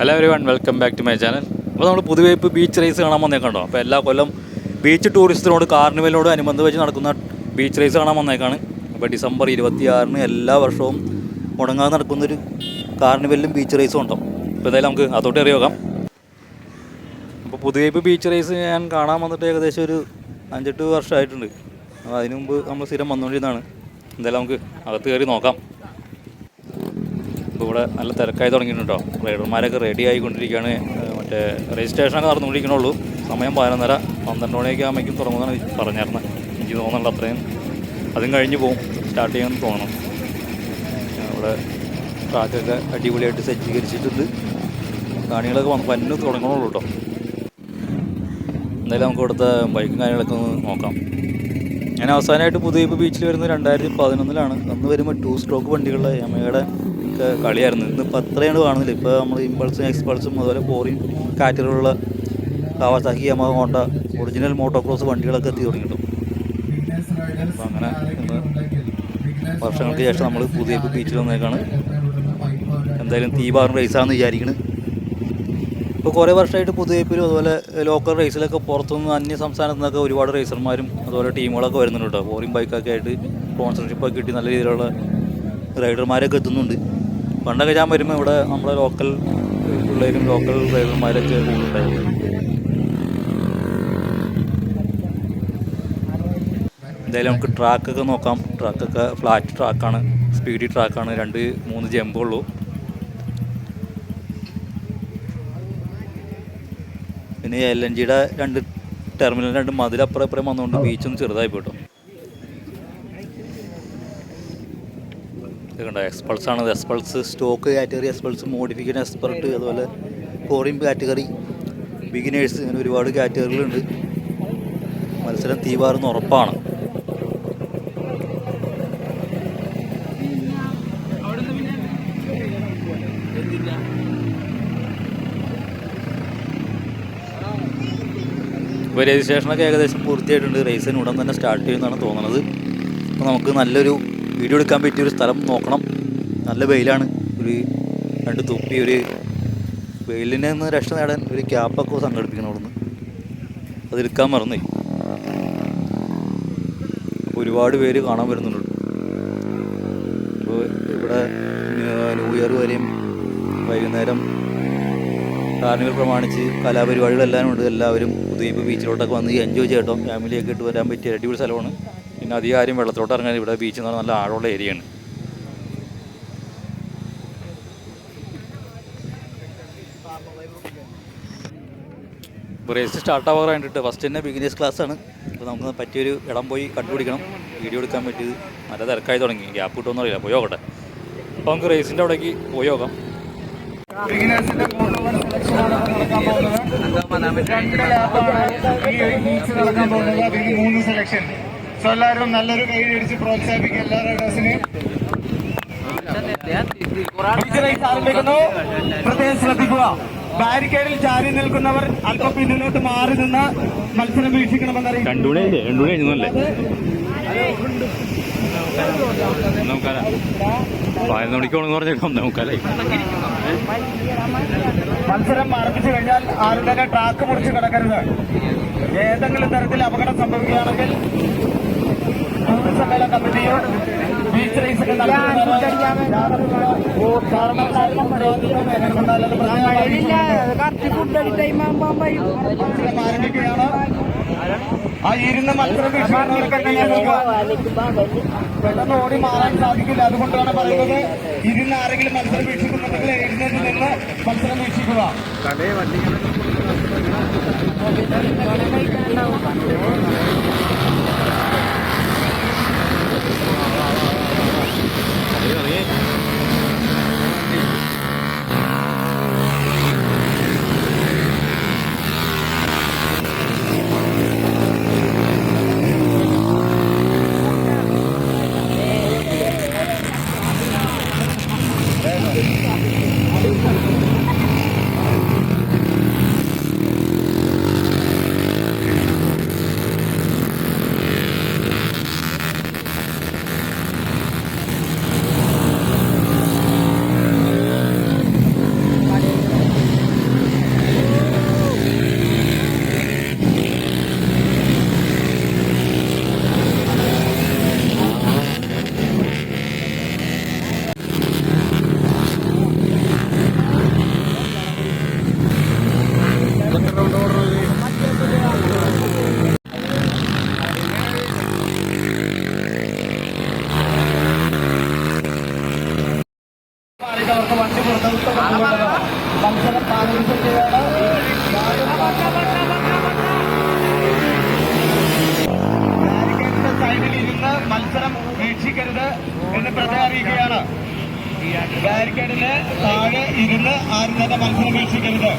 Hello everyone, welcome back to my channel. അപ്പോൾ നമ്മൾ പൊതുവേ ഇപ്പോൾ ബീച്ച് റേസ് കാണാൻ വന്നേക്കണ്ടോ. അപ്പോൾ എല്ലാ കൊല്ലം ബീച്ച് ടൂറിസത്തിനോട് കാർണിവലിനോട് അനുബന്ധം വെച്ച് നടക്കുന്ന ബീച്ച് റേസ് കാണാൻ വന്നേക്കാണ്. അപ്പോൾ ഡിസംബർ 26 എല്ലാ വർഷവും മുടങ്ങാതെ നടക്കുന്നൊരു കാർണിവലിലും ബീച്ച് റേസും ഉണ്ടാവും. അപ്പോൾ എന്തായാലും നമുക്ക് അതോട്ട് അറിയാം. അപ്പോൾ പൊതുവേ ഇപ്പോൾ ബീച്ച് റേസ് ഞാൻ കാണാൻ വന്നിട്ട് ഏകദേശം ഒരു 5-8 വർഷമായിട്ടുണ്ട്. അപ്പോൾ അതിന് മുമ്പ് നമ്മൾ സ്ഥിരം വന്നുകൊണ്ടിരുന്നതാണ്. എന്തായാലും നമുക്ക് അകത്ത് കയറി നോക്കാം. ഇപ്പോൾ ഇവിടെ നല്ല തിരക്കായി തുടങ്ങിയിട്ടുണ്ടോ. റൈഡർമാരൊക്കെ റെഡി ആയിക്കൊണ്ടിരിക്കുകയാണ്. മറ്റേ രജിസ്ട്രേഷനൊക്കെ നടന്നുകൊണ്ടിരിക്കണുള്ളൂ. സമയം 11:30-12 മണിയൊക്കെ ആകുമ്പോഴേക്കും തുടങ്ങുന്നതാണ് പറഞ്ഞിരുന്നത്. എനിക്ക് തോന്നുന്നുണ്ട് അത്രയും അതും കഴിഞ്ഞ് പോകും, സ്റ്റാർട്ട് ചെയ്യാമെന്ന് തോന്നണം. അവിടെ ട്രാക്കൊക്കെ അടിപൊളിയായിട്ട് സജ്ജീകരിച്ചിട്ടുണ്ട്. കാണികളൊക്കെ വന്നു തുടങ്ങണുള്ളൂ കേട്ടോ. എന്തായാലും നമുക്ക് ഇവിടുത്തെ ബൈക്കും കാര്യങ്ങളൊക്കെ ഒന്ന് നോക്കാം. ഞാൻ അവസാനമായിട്ട് പുതിയ ബീച്ചിൽ വരുന്നത് 2011-ലാണ്. അന്ന് വരുമ്പോൾ 2 സ്ട്രോക്ക് വണ്ടികളുടെ യമയുടെ കളിയായിരുന്നു. ഇന്നിപ്പോൾ അത്രയാണ് കാണുന്നില്ല. ഇപ്പോൾ നമ്മൾ ഇമ്പൾസും എക്സ്പൾസും അതുപോലെ ഫോറിൻ കാറ്റഗറിയുള്ള Kawasaki, Yamaha, Honda original motocross വണ്ടികളൊക്കെ എത്തി തുടങ്ങിയിട്ടു. അപ്പോൾ അങ്ങനെ ഇന്ന് വർഷങ്ങൾക്ക് ശേഷം നമ്മൾ പുതിയ ബീച്ചിൽ വന്നേക്കാണ്. എന്തായാലും തീപാറും റേസാണെന്ന് വിചാരിക്കുന്നത്. ഇപ്പോൾ കുറേ വർഷമായിട്ട് പുതുവൈപ്പിലും അതുപോലെ ലോക്കൽ റേസിലൊക്കെ പുറത്തുനിന്ന് അന്യ സംസ്ഥാനത്തു നിന്നൊക്കെ ഒരുപാട് റേസർമാരും അതുപോലെ ടീമുകളൊക്കെ വരുന്നുണ്ട് കേട്ടോ. ഫോറിൻ ബൈക്കൊക്കെ ആയിട്ട് സ്പോൺസർഷിപ്പൊക്കെ കിട്ടി നല്ല രീതിയിലുള്ള റൈഡർമാരൊക്കെ എത്തുന്നുണ്ട്. പണ്ടൊക്കെ ഞാൻ വരുമ്പോൾ ഇവിടെ നമ്മളെ ലോക്കൽ പിള്ളേരും ലോക്കൽ റൈഡർമാരൊക്കെ കൂടുതലുണ്ടായിരുന്നു. എന്തായാലും നമുക്ക് ട്രാക്കൊക്കെ നോക്കാം. ട്രാക്കൊക്കെ ഫ്ലാറ്റ് ട്രാക്കാണ്, സ്പീഡി ട്രാക്കാണ്. 2-3 ജമ്പുള്ളൂ. പിന്നെ LNGയുടെ 2 ടെർമിനൽ 2 മതിലപ്പുറം ഇപ്പുറം വന്നുകൊണ്ട് ബീച്ചൊന്ന് ചെറുതായി പോയിട്ടോ. ഇതുകൊണ്ട് എക്സ്പൾസാണ്. Xpulse stock category, Xpulse modification, expert, അതുപോലെ ഫോറിൻ കാറ്റഗറി, ബിഗിനേഴ്സ്, അങ്ങനെ ഒരുപാട് കാറ്റഗറികളുണ്ട്. മത്സരം തീവാറുന്ന ഉറപ്പാണ്. ഇപ്പോൾ രജിസ്ട്രേഷനൊക്കെ ഏകദേശം പൂർത്തിയായിട്ടുണ്ട്. റേസിന് ഉടൻ തന്നെ സ്റ്റാർട്ട് ചെയ്യുമെന്നാണ് തോന്നുന്നത്. അപ്പോൾ നമുക്ക് നല്ലൊരു വീഡിയോ എടുക്കാൻ പറ്റിയൊരു സ്ഥലം നോക്കണം. നല്ല വെയിലാണ്. ഒരു 2 തുപ്പി ഒരു വെയിലിൽ നിന്ന് രക്ഷ നേടാൻ ഒരു ക്യാപ്പൊക്കെ സംഘടിപ്പിക്കണം അവിടുന്ന്. അതെടുക്കാൻ മറന്നേ. ഒരുപാട് പേര് കാണാൻ വരുന്നുണ്ട്. അപ്പോൾ ഇവിടെ ന്യൂ ഇയർ വരെയും വൈകുന്നേരം കാർണിവൽ പ്രമാണിച്ച് കലാപരിപാടികളെല്ലാം ഉണ്ട്. എല്ലാവരും പുതിയ ബീച്ചിലോട്ടൊക്കെ വന്ന് എൻജോയ് ചെയ്യട്ടോ. ഫാമിലിയൊക്കെ ഇട്ട് വരാൻ പറ്റിയ അടിപൊളി സ്ഥലമാണ്. പിന്നെ അധികം ആരും വെള്ളത്തിലോട്ട് ഇറങ്ങാൻ. ഇവിടെ ബീച്ച് എന്ന് പറഞ്ഞാൽ നല്ല ആഴമുള്ള ഏരിയയാണ്. ഇപ്പോൾ റേസ് സ്റ്റാർട്ടാവാൻ വേണ്ടിയിട്ട് ഫസ്റ്റ് തന്നെ ബിഗിനേഴ്സ് ക്ലാസ്സാണ്. അപ്പോൾ നമുക്ക് പറ്റിയൊരു ഇടം പോയി കണ്ടുപിടിക്കണം. വീഡിയോ എടുക്കാൻ പറ്റിയത് നല്ല തിരക്കായി തുടങ്ങി. ഗ്യാപ്പ് കിട്ടുമെന്ന് അറിയില്ല. പോയി നോക്കട്ടെ. അപ്പോൾ നമുക്ക് റേസിൻ്റെ അവിടേക്ക് പോയി നോക്കാം. സോ എല്ലാവരും നല്ലൊരു കൈ അടിച്ച് പ്രോത്സാഹിപ്പിക്കുക. എല്ലാ റൈഡേഴ്സിനെയും ആരംഭിക്കുന്നു. പ്രത്യേകം ശ്രദ്ധിക്കുക. ബാരിക്കേഡിൽ ചാരി നിൽക്കുന്നവർ അല്പം പിന്നിലോട്ട് മാറി നിന്ന് മത്സരം വീക്ഷിക്കണമെന്നറിയിക്കും. മത്സരം ആരംഭിച്ചു കഴിഞ്ഞാൽ ആരും തന്നെ ട്രാക്ക് മുറിച്ച് കിടക്കരുത്. ഏതെങ്കിലും തരത്തിൽ അപകടം സംഭവിക്കുകയാണെങ്കിൽ ടൂറിസം കമ്മിറ്റിയോ ബീച്ച് റേസൊക്കെ ആരംഭിക്കുകയാണ്. ആ ഇരുന്ന് മത്സരം വീക്ഷിക്കുന്നവർക്ക് പെട്ടെന്ന് ഓടി മാറാൻ സാധിക്കില്ല. അതുകൊണ്ടാണ് പറയുന്നത്, ഇരുന്ന് ആരെങ്കിലും മത്സരം വീക്ഷിക്കുന്നുണ്ടെങ്കിൽ എഴുന്നേറ്റ് നിന്ന് മത്സരം വീക്ഷിക്കുക. വീക്ഷിക്കരുത് എന്ന് പ്രത്യേകം അറിയിക്കുകയാണ്. ബാരിക്കേഡിന് താഴെ ഇരുന്ന് ആരും തന്നെ മത്സരം വീക്ഷിക്കരുത്.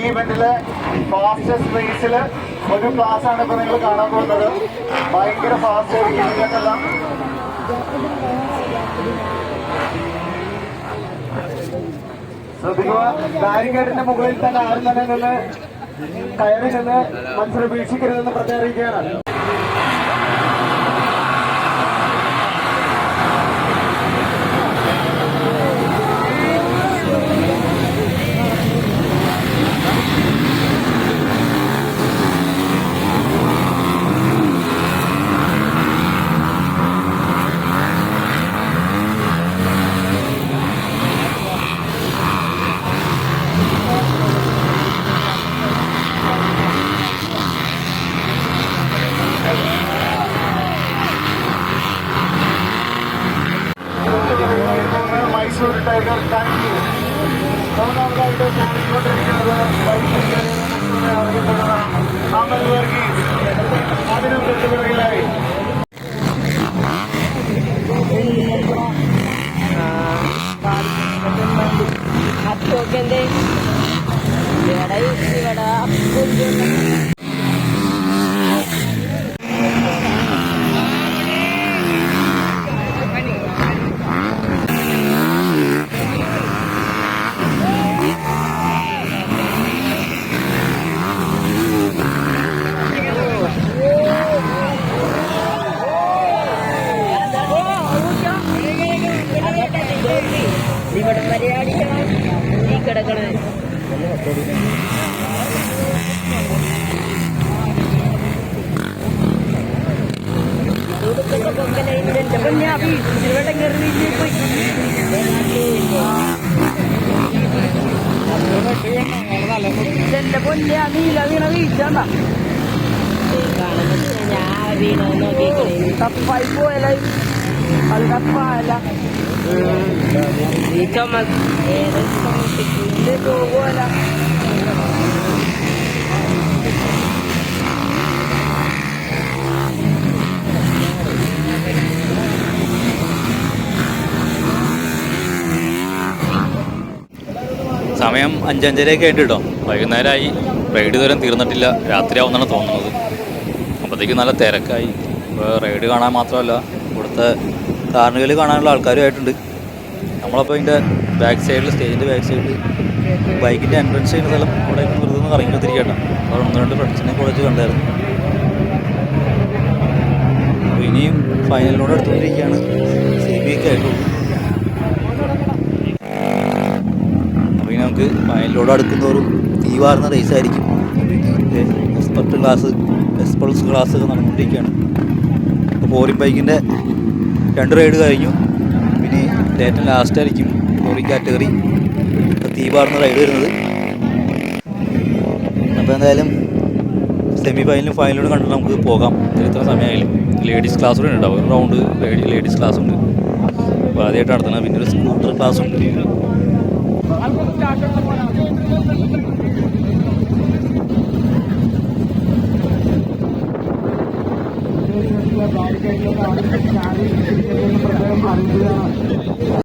ഇവന്റില് ഫാസ്റ്റസ്റ്റ് റേസിൽ ഒരു ക്ലാസ് ആണ് ഇപ്പൊ നിങ്ങൾ കാണാൻ പോകുന്നത്. ഭയങ്കര ഫാസ്റ്റ് ആയിരിക്കും നിങ്ങൾക്കെല്ലാം. ശ്രദ്ധിക്കുക, ബാരിക്കേഡിന്റെ മുകളിൽ തന്നെ ആരും തന്നെ നിന്ന് കയറി നിന്ന് മത്സരം വീക്ഷിക്കരുതെന്ന് പ്രത്യേകിക്കുകയാണ്. Mysore tiger thank you. മൂന്നാമതായിട്ട് പോയിക്കൊണ്ടിരിക്കുന്നത് അറിയപ്പെടുന്ന അമൽ വർഗീസ്. അതിനും തൊട്ടുപിറകിലായി ഇവിടെ മര്യാദ ഈ കിടക്കണേ എന്റെ പൊന്നെ നീല വീണ വീഴ്ച ഞാൻ വീണ നോക്കിക്കണേ തപ്പായി പോയല്ല അത് തപ്പായല്ല പോകുമല്ല. സമയം 5:05 ആയിട്ട് കേട്ടോ. വൈകുന്നേരമായി, റൈഡ് ദൂരം തീർന്നിട്ടില്ല. രാത്രിയാവുമെന്നാണ് തോന്നുന്നത്. അപ്പോഴത്തേക്ക് നല്ല തിരക്കായി. ഇപ്പോൾ റൈഡ് കാണാൻ മാത്രമല്ല, ഇവിടുത്തെ കാർണിവൽ കാണാനുള്ള ആൾക്കാരുമായിട്ടുണ്ട്. നമ്മളപ്പോൾ ഇതിൻ്റെ ബാക്ക് സൈഡിൽ, സ്റ്റേജിൻ്റെ ബാക്ക് സൈഡിൽ ബൈക്കിൻ്റെ എൻട്രൻസ് ചെയ്യുന്ന സ്ഥലം അവിടെ വെറുതെ ഒന്ന് കറങ്ങിക്കൊണ്ടിരിക്കട്ടെ. അവിടെ 1-2 ഫ്രണ്ട്സിനെ കോളേജ് കണ്ടായിരുന്നു. അപ്പോൾ ഇനിയും ഫൈനലിനോട് എടുത്തുകൊണ്ടിരിക്കുകയാണ്. CBA ഒക്കെ ആയിട്ടുള്ളൂ. അപ്പോൾ ഇനി നമുക്ക് ഫൈനലിനോട് അടുക്കുന്നവരും തീവാർന്ന റേസായിരിക്കും. എക്സ്പൾസ് ക്ലാസ് ഒക്കെ നടന്നുകൊണ്ടിരിക്കുകയാണ്. അപ്പോൾ ഫോറിൻ ബൈക്കിൻ്റെ 2 റൈഡ് കഴിഞ്ഞു. പിന്നെ ഏറ്റവും ലാസ്റ്റ് ആയിരിക്കും ഫോറിൻ കാറ്റഗറി തീവാർന്ന റൈഡ് വരുന്നത്. അപ്പോൾ എന്തായാലും സെമി ഫൈനലും ഫൈനലും കണ്ടിട്ട് നമുക്ക് പോകാം. ഇത്ര സമയമായാലും ലേഡീസ് ക്ലാസ് കൂടെ ഉണ്ടാവും. ഒരു റൗണ്ട് ലേഡീസ് ക്ലാസ് ഉണ്ട്. അപ്പോൾ ആദ്യമായിട്ട് നടത്തുന്നത്. പിന്നെ ഒരു സ്കൂട്ടർ ക്ലാസ് ഉണ്ട്.